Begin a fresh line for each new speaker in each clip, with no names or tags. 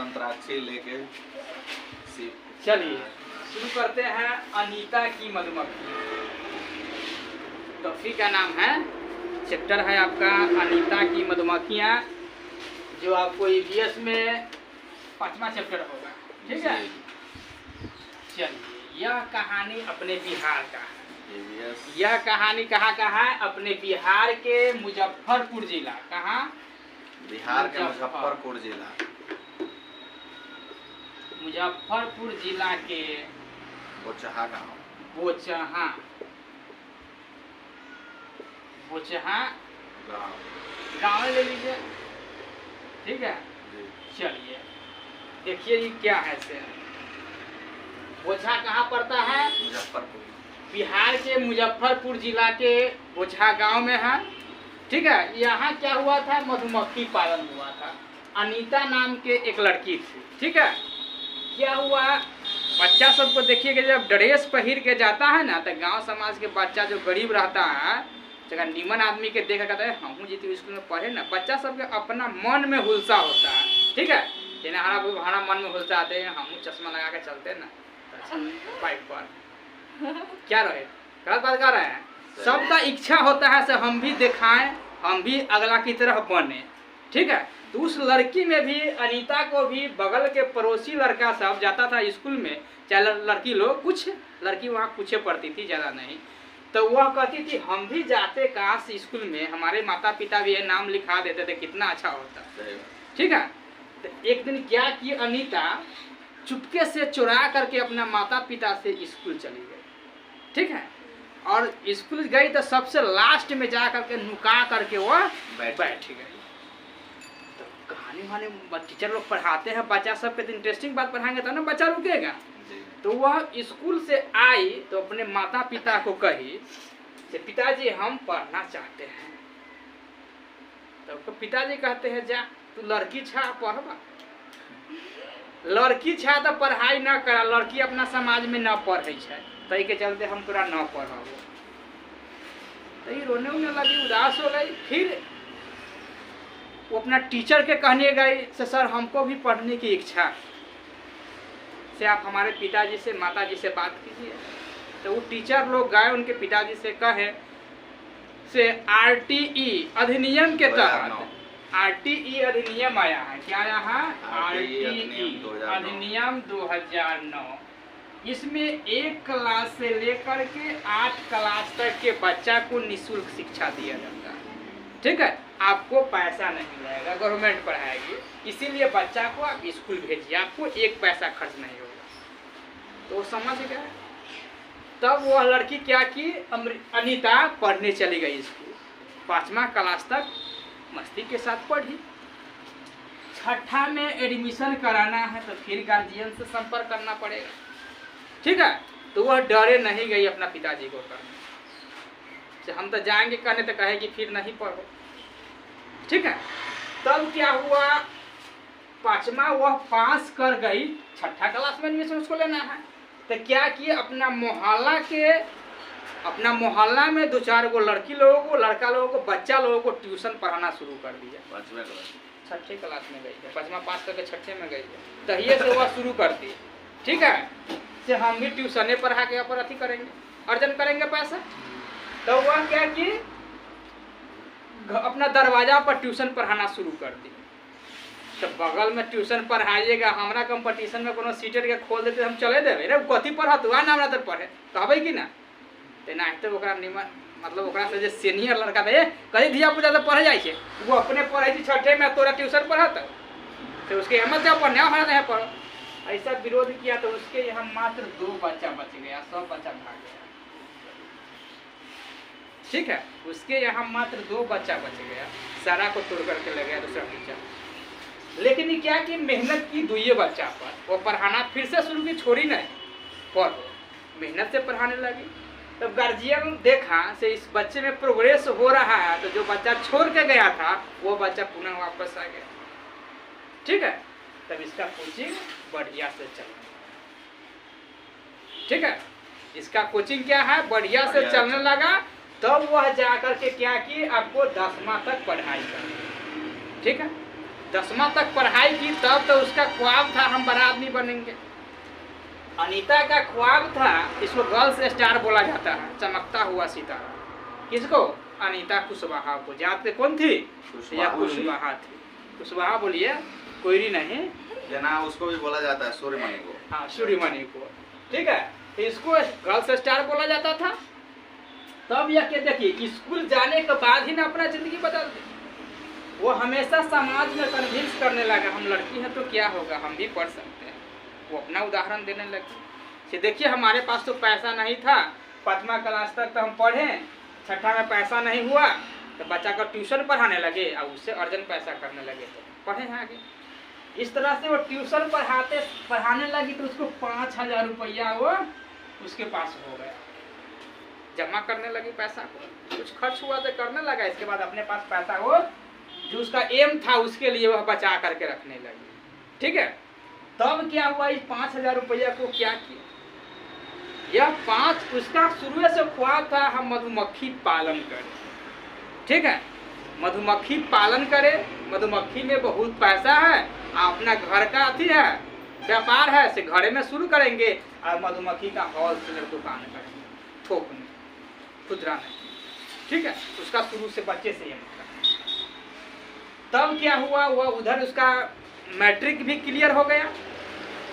अंतराक्षी लेके
चलिए शुरू करते हैं। अनीता की मधुमक्खी टॉपिक का नाम है, चैप्टर है आपका अनीता की मधुमक्खियाँ, जो आपको ईवीएस में 5वां चैप्टर होगा। ठीक है, चलिए यह कहानी अपने बिहार का है। यह कहानी कहाँ का है? अपने बिहार के मुजफ्फरपुर जिला। कहाँ?
बिहार के मुजफ्फरपुर जिला।
मुजफ्फरपुर जिला के
बोचहा गाँव।
बोचहा गाँव ले लीजिए। ठीक है, चलिए देखिए ये क्या है से। बोचहा कहाँ पड़ता है?
मुजफ्फरपुर।
बिहार के मुजफ्फरपुर जिला के बोचहा गांव में है। ठीक है, यहाँ क्या हुआ था? मधुमक्खी पालन हुआ था। अनीता नाम के एक लड़की थी। ठीक है, क्या हुआ? बच्चा सबको देखिए कि जब ड्रेस पहिर के जाता है ना, तो गांव समाज के बच्चा जो गरीब रहता है, जगह नीमन आदमी के देखा कहता है हम जी स्कूल में पढ़े ना, बच्चा सबके अपना मन में हुलसा होता है। ठीक है, जेना हमारा मन में हुलसा आते हैं, हम चश्मा लगा के चलते हैं ना बाइक पर, क्या रहे गलत बात कर रहे हैं। सबका इच्छा होता है से हम भी दिखाएं, हम भी अगला की तरह बने। ठीक है, तो उस लड़की में भी, अनीता को भी बगल के पड़ोसी लड़का सब जाता था स्कूल में, चाहे लड़की लोग, कुछ लड़की वहाँ पूछे पड़ती थी, ज़्यादा नहीं, तो वह कहती थी हम भी जाते काश स्कूल में, हमारे माता पिता भी ये नाम लिखा देते थे, कितना अच्छा होता। ठीक है, तो एक दिन क्या की, अनीता चुपके से चुरा करके अपना माता पिता से स्कूल चली गई। ठीक है, और स्कूल गई तो सबसे लास्ट में जा करके नुका करके वह बैठ गई। तो कहानी वहानी टीचर लोग पढ़ाते हैं, बच्चा सबके तो इंटरेस्टिंग बात पढ़ाएंगे तो ना बच्चा रुकेगा। तो वह स्कूल से आई तो अपने माता पिता को कही कि पिताजी हम पढ़ना चाहते हैं। तो पिताजी कहते हैं जा तू लड़की छा पढ़बा, लड़की छा तो पढ़ाई न करा, लड़की अपना समाज में न पढ़े छै, तई के चलते हम तोरा न पढ़ाबो। तो ये रोने उन्ने लगी, उदास हो गई। फिर वो अपना टीचर के कहने गई से सर हमको भी पढ़ने की इच्छा से, आप हमारे पिताजी से माताजी से बात कीजिए। तो वो टीचर लोग गए उनके पिताजी से, कहे से आरटीई अधिनियम के तहत, आरटीई अधिनियम आया है। क्या आया है? आरटीई अधिनियम 2009। इसमें 1 क्लास से लेकर के 8 क्लास तक के बच्चा को निःशुल्क शिक्षा दिया जाता है। ठीक है, आपको पैसा नहीं लगेगा, गवर्नमेंट पढ़ाएगी, इसीलिए बच्चा को आप स्कूल भेजिए, आपको 1 पैसा खर्च नहीं होगा। तो समझ गए। तब वह लड़की क्या की, अनीता पढ़ने चली गई स्कूल। 5वां क्लास तक मस्ती के साथ पढ़ी। 6ठा में एडमिशन कराना है तो फिर गार्जियन से संपर्क करना पड़ेगा। ठीक है, तो वह डरे नहीं गई अपना पिताजी को कहने, हम तो जाएंगे कहने, तो कहेगी फिर नहीं पढ़ो। ठीक है, तब क्या हुआ, 5वां वह पास कर गई, 6ठा क्लास में एडमिशन उसको लेना है। तो क्या किया, अपना मोहल्ला में 2-4 गो लड़की लोगों को, लड़का लोगों को, बच्चा लोगों को ट्यूशन पढ़ाना शुरू कर दिया। 5वें क्लास, 6ठे क्लास में गई है, 5वां पास करके 6ठे में गई है, तहिए से वह शुरू कर दी। ठीक है, से हम भी ट्यूशने पढ़ा के पर अथी करेंगे, अर्जन करेंगे पैसा। तो वह क्या की, अपना दरवाजा पर ट्यूशन पढ़ाना शुरू कर दी। तो बगल में ट्यूशन पढ़ाइएगा, हमारा कंपटीशन में कोनो सीटेट के खोल देते हम चले देवे रे कथी पढ़त हुआ ना, हमरा तो पढ़े कहबै कि ना, तो ना तो ओकरा निमन, मतलब ओकरा से जे सीनियर लड़का थे कहीं धिया पुता तो पढ़ जाए छे, वो अपने पढ़े 6ठे में, तोरा ट्यूशन पढ़त तो उसके हिम्मत जब पढ़ने हमारा नहीं पढ़ो। ऐसा विरोध किया तो उसके यहाँ मात्र 2 बच्चा बच गया, सब बच्चा भाग गया। ठीक है, उसके यहाँ मात्र 2 बच्चा बच गया, सारा को तोड़ करके ले गया दूसरा टीचर। लेकिन ये क्या कि मेहनत की 2 बच्चा पर, वो पढ़ाना फिर से शुरू की, छोड़ी नहीं, पढ़ो, मेहनत से पढ़ाने लगी। तब गार्जियन देखा से इस बच्चे में प्रोग्रेस हो रहा है, तो जो बच्चा छोड़ के गया था वो बच्चा पुनः वापस आ गया। ठीक है, तब इसका कोचिंग बढ़िया से चलने लगा। ठीक है, इसका कोचिंग क्या है, बढ़िया से चलने लगा। तब वह जाकर के क्या की, आपको 10वां तक पढ़ाई कर। ठीक है, 10वां तक पढ़ाई की, तब तो उसका ख्वाब था हम बड़ा आदमी बनेंगे। अनीता का ख्वाब था, इसको गर्ल्स स्टार बोला जाता है, चमकता हुआ सितारा। किसको? अनीता कुशवाहा को। जानते कौन थी? या कुशवाहा थी। कुशवाहा बोलिए, कोयरी नहीं,
जना उसको भी बोला जाता है सूर्यमणि को।
हाँ, सूर्यमणि को। ठीक है, तो इसको गर्ल्स स्टार बोला जाता था। तब यह के देखिए, स्कूल जाने के बाद ही ना अपना जिंदगी बदल दी। वो हमेशा समाज में कन्विंस करने लगा, हम लड़की हैं तो क्या होगा, हम भी पढ़ सकते हैं। वो अपना उदाहरण देने लगे कि देखिए हमारे पास तो पैसा नहीं था, 5वां क्लास तक तो हम पढ़े, 6ठा में पैसा नहीं हुआ तो बच्चा का ट्यूशन पढ़ाने लगे और उससे अर्जन पैसा करने लगे, तो पढ़े हैं आगे। इस तरह से वो ट्यूशन पढ़ाने लगी तो उसको 5000 रुपया वो उसके पास हो गया। जमा करने लगी पैसा को, कुछ खर्च हुआ तो करने लगा, इसके बाद अपने पास पैसा हो जो उसका एम था उसके लिए वह बचा करके रखने लगी। ठीक है, तब क्या हुआ, इस 5000 रुपया को क्या किया, यह उसका शुरू से ख्वाब था हम मधुमक्खी पालन करें। ठीक है, मधुमक्खी पालन करें, मधुमक्खी में बहुत पैसा है, अपना घर का अथी है, व्यापार है, से घरे में शुरू करेंगे और मधुमक्खी का होलसेलर दुकान करेंगे, थोक में, खुदरा नहीं। ठीक है, उसका शुरू से बच्चे से ये मतलब। तब क्या हुआ, वह उधर उसका मैट्रिक भी क्लियर हो गया।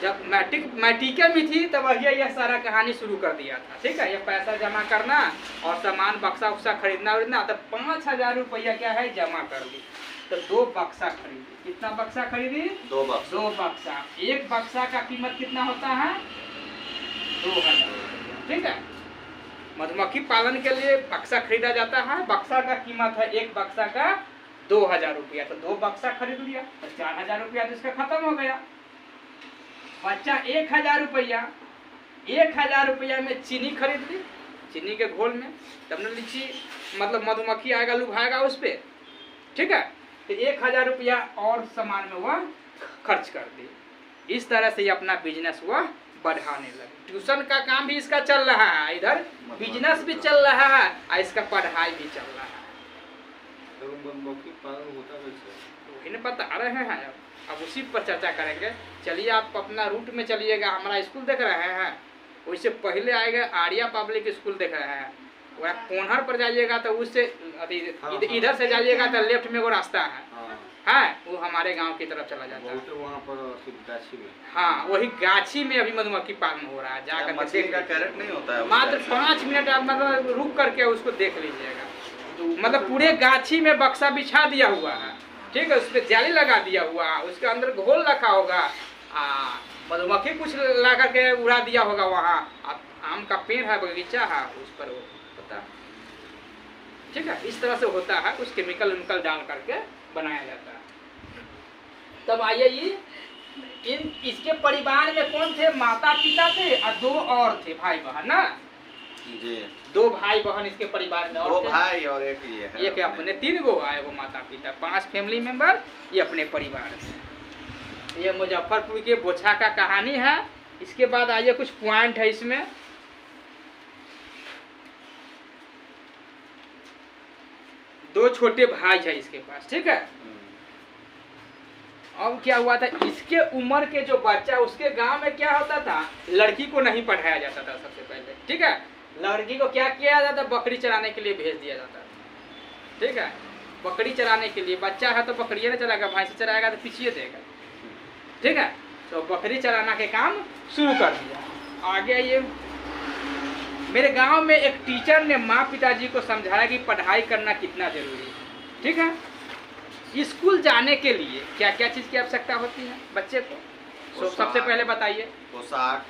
जब मैट्रिक में थी तब यह सारा कहानी शुरू कर दिया था। ठीक है, यह पैसा जमा करना और सामान बक्सा उक्सा खरीदना उड़ना, तब 5000 रुपया क्या है जमा कर दी, तो 2 बक्सा खरीदी। कितना बक्सा खरीदी?
2 बक्सा।
2 बक्सा। एक बक्सा का कीमत कितना होता है? 2000 रुपया। ठीक है, मधुमक्खी पालन के लिए बक्सा खरीदा जाता है, बक्सा का कीमत है एक बक्सा का 2000 रुपया, तो 2 बक्सा खरीद लिया तो 4000 रुपया तो इसका खत्म हो गया। बच्चा 1000 रुपया, 1000 रुपया में चीनी खरीद ली, चीनी के घोल में, तब न लीची मतलब मधुमक्खी आएगा लुभाएगा उस पर। ठीक है, तो 1000 रुपया और सामान में वह खर्च कर दी। इस तरह से ये अपना बिजनेस वह बढ़ाने लगे। ट्यूशन का काम भी इसका चल रहा है, इधर बिजनेस भी चल रहा है और इसका पढ़ाई भी चल रहा है।
मधुमक्खी पालन होता कैसे?
वही न बता रहे हैं, अब उसी पर चर्चा करेंगे। चलिए आप अपना रूट में चलिएगा, हमारा स्कूल देख रहे हैं, उससे पहले आएगा आर्या पब्लिक स्कूल देख रहे हैं, वह कोनहर पर जाइएगा तो उससे इधर से जाइएगा तो लेफ्ट में वो रास्ता है, वो हमारे गांव की तरफ चला जाता है।
वहाँ पर गाछी में,
हाँ, वही गाछी में अभी मधुमक्खी पालन हो रहा है। जाकर
मशीन का कैरेट नहीं होता है,
मात्र 5 मिनट आप मतलब रुक करके उसको देख लीजिएगा। मतलब पूरे गाछी में बक्सा बिछा दिया हुआ है। ठीक है, उस पर जाली लगा दिया हुआ, उसके अंदर घोल रखा होगा, मधुमक्खी कुछ ला करके उड़ा दिया होगा। वहाँ आम का पेड़ है, बगीचा है, उस पर वो होता है। ठीक है, इस तरह से होता है, कुछ केमिकल विमिकल डाल करके बनाया जाता है। तब आइए, इसके परिवार में कौन थे? माता पिता थे और 2 और थे भाई बहन ना
जी।
2 भाई बहन इसके परिवार में,
2 भाई और एक ये है,
एक अपने 3 गो आए वो माता पिता, 5 फैमिली मेंबर ये अपने परिवार में। ये मुजफ्फरपुर के बोछा का कहानी है। इसके बाद आइए कुछ पॉइंट है इसमें। दो छोटे भाई है इसके पास। ठीक है, अब क्या हुआ था, इसके उम्र के जो बच्चा, उसके गांव में क्या होता था, लड़की को नहीं पढ़ाया जाता था सबसे पहले। ठीक है, लड़की को क्या किया जाता, बकरी चराने के लिए भेज दिया जाता था। ठीक है, बकरी चराने के लिए, बच्चा है तो बकरियाँ नहीं चलाएगा, भैंस चराएगा तो पीछे देगा। ठीक है, तो बकरी चराना के काम शुरू कर दिया। आगे ये मेरे गांव में एक टीचर ने माँ पिताजी को समझाया कि पढ़ाई करना कितना जरूरी है। ठीक है, स्कूल जाने के लिए क्या क्या चीज़ की आवश्यकता होती है बच्चे को? सबसे पहले बताइए।
पोशाक,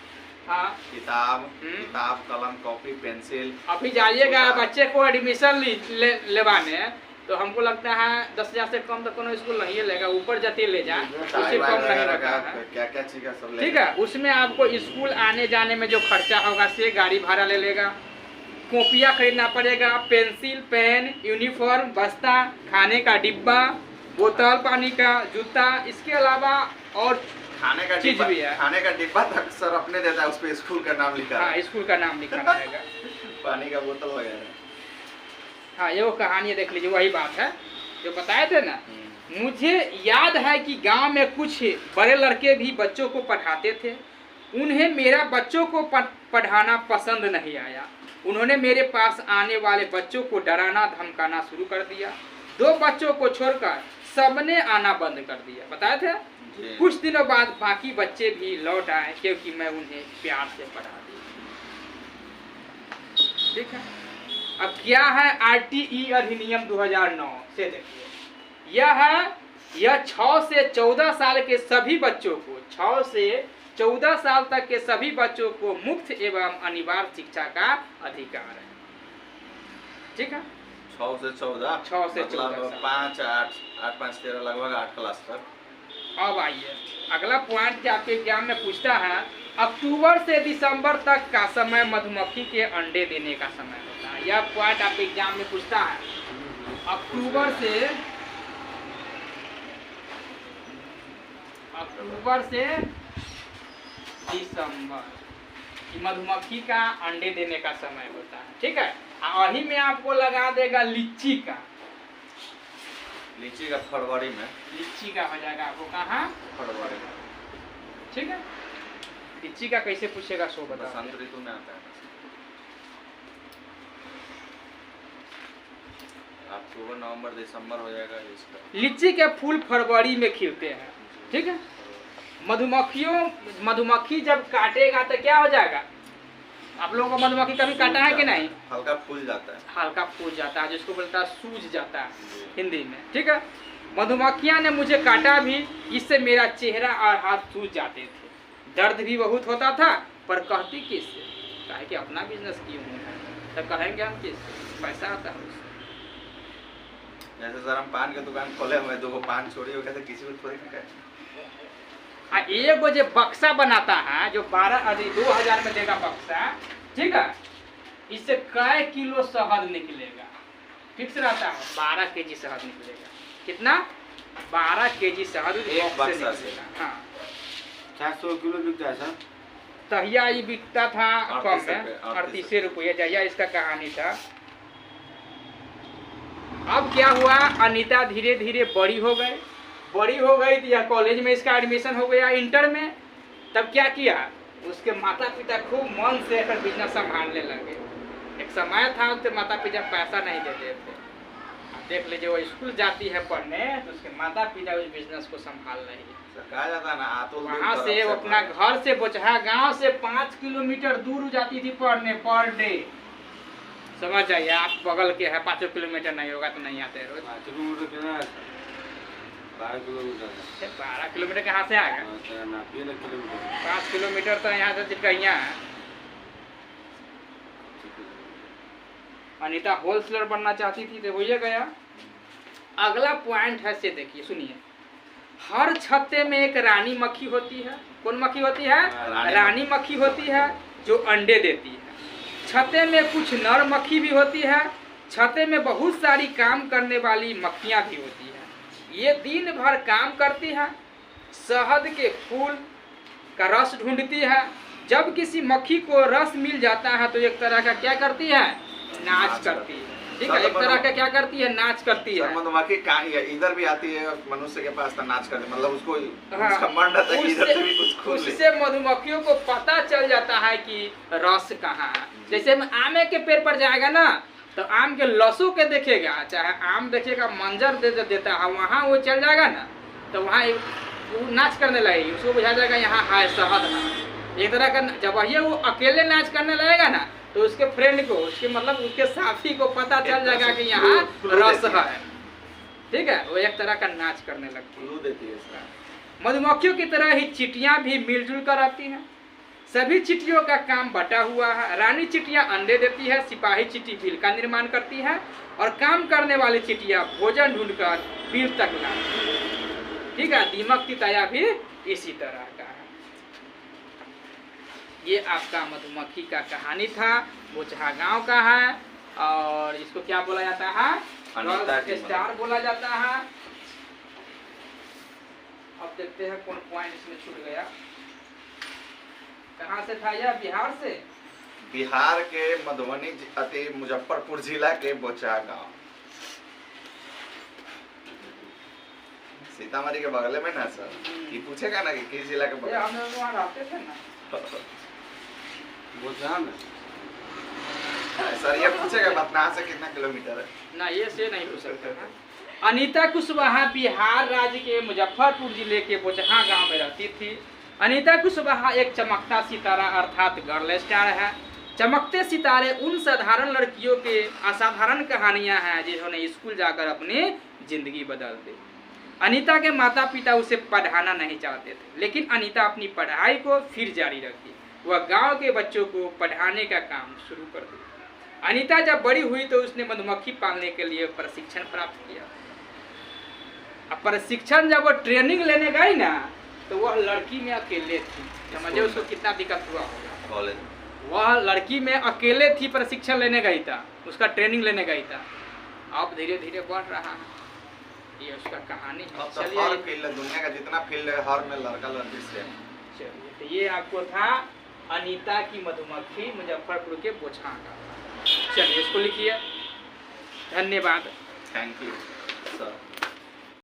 हाँ,
किताब, कलम, कॉपी, पेंसिल।
अभी जाइएगा बच्चे को एडमिशन लेवाने, तो हमको लगता है 10,000 से कम तो कोनो स्कूल नहीं लेगा, ऊपर जाते ले जा, उससे कम नहीं लगा है।
क्या क्या चीज का सब।
ठीक है, उसमें आपको स्कूल आने जाने में जो खर्चा होगा से गाड़ी भाड़ा ले लेगा, कॉपियाँ खरीदना पड़ेगा, पेंसिल, पेन, यूनिफॉर्म, बस्ता, खाने का डिब्बा, बोतल पानी का, जूता, इसके अलावा और
खाने का
चीज भी है।
खाने का डिब्बा तक सर अपने देता है, उस पे स्कूल का नाम लिखा है।
हाँ, स्कूल का नाम लिखा रहेगा।
पानी का बोतल वगैरह।
हाँ, ये वो कहानी देख लीजिए, वही बात है जो बताए थे ना। मुझे याद है कि गांव में कुछ बड़े लड़के भी बच्चों को पढ़ाते थे। उन्हें मेरा बच्चों को पढ़ाना पसंद नहीं आया। उन्होंने मेरे पास आने वाले बच्चों को डराना धमकाना शुरू कर दिया। 2 बच्चों को छोड़कर सबने आना बंद कर दिया। बताए थे। कुछ दिनों बाद बाकी बच्चे भी लौट आए क्योंकि मैं उन्हें प्यार से पढ़ा दिया। ठीक है। अब क्या है RTE अधिनियम 2009 से देखिए। यह 6 से 14 साल के सभी बच्चों को 6 से 14 साल तक के सभी बच्चों को मुफ्त एवं अनिवार्य शिक्षा का अधिकार है। ठीक है।
6 से 14
6 से 14
मतलब 5 8 8 5 13 लगभग 8 क्लास तक।
अब आइए अगला पॉइंट जो आपके एग्जाम में पूछता है, अक्टूबर से दिसंबर तक का समय मधुमक्खी के अंडे देने का समय होता है। यह पॉइंट आपके एग्जाम में पूछता है। अक्टूबर से दिसंबर की मधुमक्खी का अंडे देने का समय होता है। ठीक है। वही में आपको लगा देगा लीची का
फरवरी में।
लीची का हो जाएगा आपको कहाँ?
फरवरी में।
ठीक है। लीची का कैसे पूछेगा सो बता।
बसंत ऋतु में आता है। अक्टूबर नवंबर दिसंबर हो जाएगा इसका।
लीची के फूल फरवरी में खिलते हैं। ठीक है। मधुमक्खी जब काटेगा तो क्या हो जाएगा? आप लोगों को मधुमक्खी कभी काटा है कि नहीं?
हल्का फूल जाता है।
हल्का फूल जाता है, जिसको बोलता है सूज जाता है हिंदी में। ठीक है। मधुमक्खियां ने मुझे काटा भी, इससे मेरा चेहरा और हाथ सूज जाते थे। दर्द भी बहुत होता था, पर कहती किससे? कहे कि अपना बिजनेस किए हुए हैं तो कहेंगे हम किससे? पैसा आता है उससे।
जैसे सर हम पान की दुकान खोले हुए 2 पान चोरी हो गया तो किसी को थोड़ी ना।
एक जो बक्सा बनाता है जो 2000 में देगा बक्सा। ठीक है। इससे कई किलो शहद निकलेगा? फिक्स रहता है 12 केजी शहद निकलेगा। कितना? 12 केजी शहद
एक बक्सा से।
हाँ
400 किलो बिकता है सर।
तहिया ये बिकता था कम में 38 रुपये। जहिया इसका कहानी था। अब क्या हुआ, अनीता धीरे धीरे बड़ी हो गई तो यह कॉलेज में इसका एडमिशन हो गया इंटर में। तब क्या किया, उसके माता पिता खूब मन से एकर बिजनेस संभालने लगे। एक समय था उसके माता पिता पैसा नहीं देते थे। देख लीजिए वो स्कूल जाती है पढ़ने तो उसके माता पिता उस बिजनेस को संभाल रही है।
कहा जाता ना
वहाँ से वो अपना घर से बोचहा गांव से 5 किलोमीटर दूर जाती थी पढ़ने पर डे। समझ जाइए आप, बगल के है 5 किलोमीटर नहीं होगा तो नहीं आते रोज।
5 किलोमीटर कितना है? 12 किलोमीटर।
12 किलोमीटर कहाँ से आएगा? 5 किलोमीटर तो यहाँ से चिटकैया है। अनीता होलसेलर बनना चाहती थी तो हो गया। अगला पॉइंट है से देखिए, सुनिए। हर छत्ते में एक रानी मक्खी होती है। कौन मक्खी होती है? रानी मक्खी होती है जो अंडे देती है। छत्ते में कुछ नर मक्खी भी होती है। छत्ते में बहुत सारी काम करने वाली मक्खियाँ भी होती है। ये दिन भर काम करती है, शहद के फूल का रस ढूंढती है। जब किसी मक्खी को रस मिल जाता है तो एक तरह का क्या करती है? नाच करती है। ठीक है। एक तरह का क्या करती है? नाच करती है।
मधुमक्खी इधर भी आती है मनुष्य के पास तो नाच करती है, मतलब उसको
हाँ,
उसका मन रहता है कि इधर से भी कुछ खोल ले।
उससे मधुमक्खियों को पता चल जाता है कि रस कहाँ है। जैसे में आम के पेड़ पर जाएगा ना तो आम के लसों के देखेगा, चाहे आम देखेगा मंजर देता है, वहाँ वो चल जाएगा ना तो वहाँ वो नाच करने लगेगी। उसको बुझा जाएगा यहाँ है शहद है। एक तरह का जब वो अकेले नाच करने लगेगा ना तो उसके फ्रेंड को, उसके मतलब उसके साथी को पता चल जाएगा कि यहाँ रस है। ठीक है। वो एक तरह का नाच करने लगती है। मधुमक्खियों की तरह ही चींटियां भी मिलजुल कर आती हैं। सभी चींटियों का काम बटा हुआ है। रानी चींटियां अंडे देती है, सिपाही चींटी बिल का निर्माण करती है और काम करने वाली चींटियां भोजन ढूंढकर बिल तक लाती है। ठीक है। दीमक तितया भी इसी तरह का है। ये आपका मधुमक्खी का कहानी था। बोचहा गांव का है और इसको क्या बोला जाता है? स्टार बोला जाता है। अब देखते हैं कौन पॉइंट इसमें छूट गया। कहाँ से था यह? बिहार से।
बिहार के मधुबनी अति मुजफ्फरपुर जिला के बोचहा गांव। सीतामढ़ी के बगल में ना सर, ये पूछेगा ना कि किस जिला के
ये
बगल
हम लोग वहाँ रहते थे ना।
बोझा में
सर ये पूछेगा बतना से कितना किलोमीटर है?
ना ये से नहीं पूछ सकते हैं। अनीता कुशवाहा बिहार राज्य के मुजफ्फरपुर जिले के बोचहा गांव में रहती थी। अनीता कुशवाहा एक चमकता सितारा अर्थात गर्ल स्टार है। चमकते सितारे उन साधारण लड़कियों के असाधारण कहानियां हैं जिन्होंने स्कूल जाकर अपनी जिंदगी बदल दी। अनीता के माता पिता उसे पढ़ाना नहीं चाहते थे, लेकिन अनीता अपनी पढ़ाई को फिर जारी रखी। वह गांव के बच्चों को पढ़ाने का काम शुरू कर दिया। अनीता जब बड़ी हुई तो उसने मधुमक्खी पालने के लिए प्रशिक्षण प्राप्त किया। अब प्रशिक्षण जब वो ट्रेनिंग लेने गई ना तो वह लड़की में अकेले थी। समझे उसको कितना दिक्कत हुआ होगा।
कॉलेज
वह लड़की में अकेले थी, प्रशिक्षण लेने गई था, उसका ट्रेनिंग लेने गई था। अब धीरे धीरे बढ़ रहा है, ये उसका कहानी है।
अब तो हर फील्ड दुनिया का जितना फील्ड है हर में लड़का लड़की से।
चलिए तो ये आपको था अनीता की मधुमक्खी मुजफ्फरपुर के बोचहा का। चलिए इसको लिखिए। धन्यवाद।
Thank you sir.